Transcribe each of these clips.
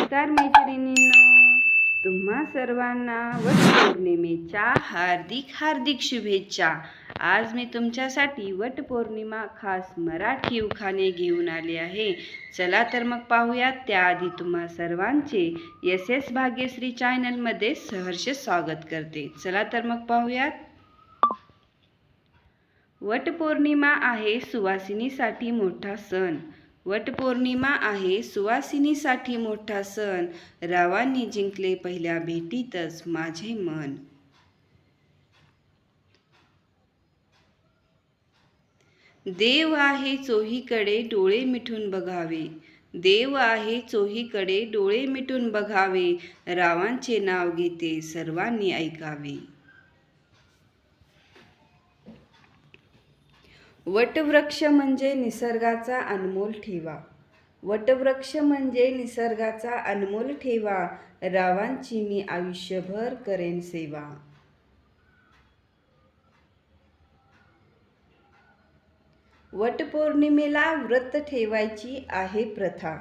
नमस्कार मैत्रिणींनो, तुम्हा सर्वांना वटपौर्णिमेच्या हार्दिक हार्दिक शुभेच्छा। आज मी तुमच्यासाठी वटपौर्णिमा खास मराठी उखाणे घेऊन आले आहे। चला तर मग पाहूयात। त्याआधी तुम्हा सर्वांचे SS भाग्यश्री चॅनलमध्ये सहर्ष स्वागत करते। चला तर मग पाहूयात। वटपौर्णिमा आहे सुवासिनीसाठी मोठा सण। वटपौर्णिमा आहे सुवासिनीसाठी मोठा सण। रावांनी जिंकले पहिल्या भेटीतच माझे मन। देव आहे चोहीकडे डोळे मिटून बघावे। देव आहे चोहीकडे डोळे मिटून बघावे। रावांचे नाव घेते सर्वांनी ऐकावे। वटवृक्ष म्हणजे निसर्गाचा अनमोल ठेवा। वटवृक्ष म्हणजे निसर्गाचा अनमोल ठेवा। रावांची मी आयुष्यभर करेन सेवा। वटपौर्णिमेला व्रत ठेवायची आहे प्रथा।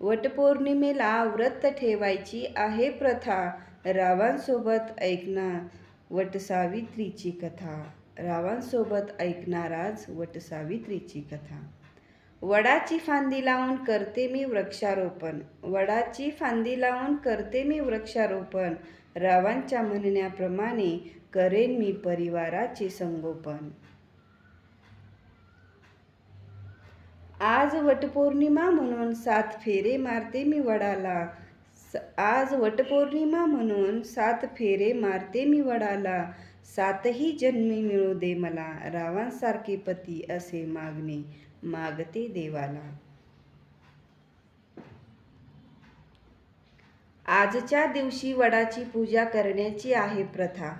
वटपौर्णिमेला व्रत ठेवायची आहे प्रथा। रावांसोबत ऐकणार वटसावित्रीची कथा। रावांसोबत ऐकणार आज वटसावित्रीची कथा। वडाची फांदी लावून करते मी वृक्षारोपण। वडाची फांदी लावून करते मी वृक्षारोपण। रावांच्या म्हणण्याप्रमाणे करेन मी परिवाराचे संगोपन। आज वटपौर्णिमा म्हणून 7 फेरे मारते मी वडाला। आज वटपौर्णिमा म्हणून 7 फेरे मारते मी वडाला। 7ही जन्मी मिळू दे मला। रावांसारखे पती असे मागणे मागते देवाला। आजच्या दिवशी वडाची पूजा करण्याची आहे प्रथा।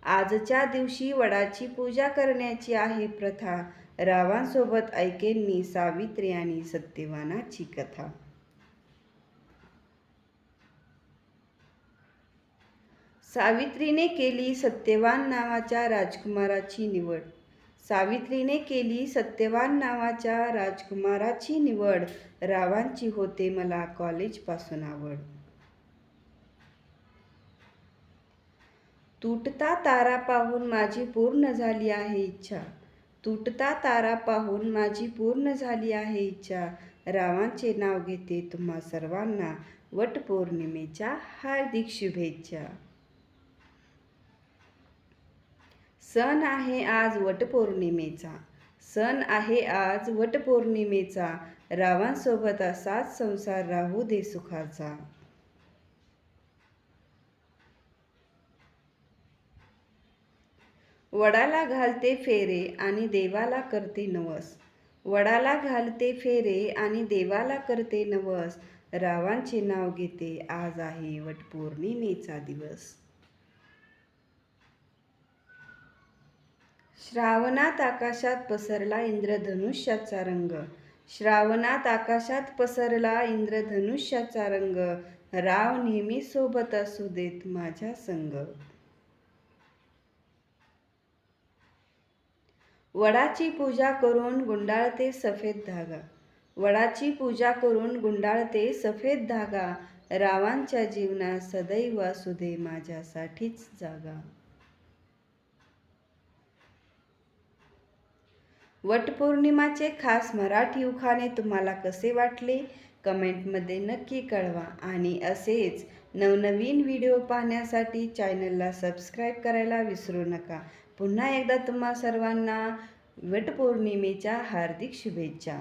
आजच्या दिवशी वडाची पूजा करण्याची आहे प्रथा। रावांसोबत ऐकेन मी सावित्री आणि सत्यवानाची कथा। सावित्रीने केली सत्यवान नावाच्या राजकुमाराची निवड। सावित्रीने केली सत्यवान नावाच्या राजकुमाराची निवड। रावांची होते मला कॉलेजपासून आवड। तुटता तारा पाहून माझी पूर्ण झाली आहे इच्छा। तुटता तारा पाहून माझी पूर्ण झाली आहे इच्छा। रावांचे नाव घेते तुम्हा सर्वांना वटपौर्णिमेच्या हार्दिक शुभेच्छा। सण आहे आज वटपौर्णिमेचा। सण आहे आज वटपौर्णिमेचा। रावांसोबत असाच संसार राहू दे सुखाचा। वडाला घालते फेरे आणि देवाला करते नवस। वडाला घालते फेरे आणि देवाला करते नवस। रावांचे नाव घेते आज आहे वटपौर्णिमेचा दिवस। श्रावणात आकाशात पसरला इंद्रधनुष्याचा रंग। श्रावणात आकाशात पसरला इंद्रधनुष्याचा रंग। राव नेहमी सोबत असू देत माझ्या संग। वडाची पूजा करून गुंडाळते सफेद धागा। वडाची पूजा करून गुंडाळते सफेद धागा। रावांच्या जीवनात सदैव असू दे माझ्यासाठीच जागा। वटपौर्णिमाचे खास मराठी उखाणे तुम्हाला कसे वाटले कमेंटमध्ये नक्की कळवा। आणि असेच नवनवीन व्हिडिओ पाहण्यासाठी चॅनलला सबस्क्राईब करायला विसरू नका। पुन्हा एकदा तुम्हा सर्वांना वटपौर्णिमेच्या हार्दिक शुभेच्छा।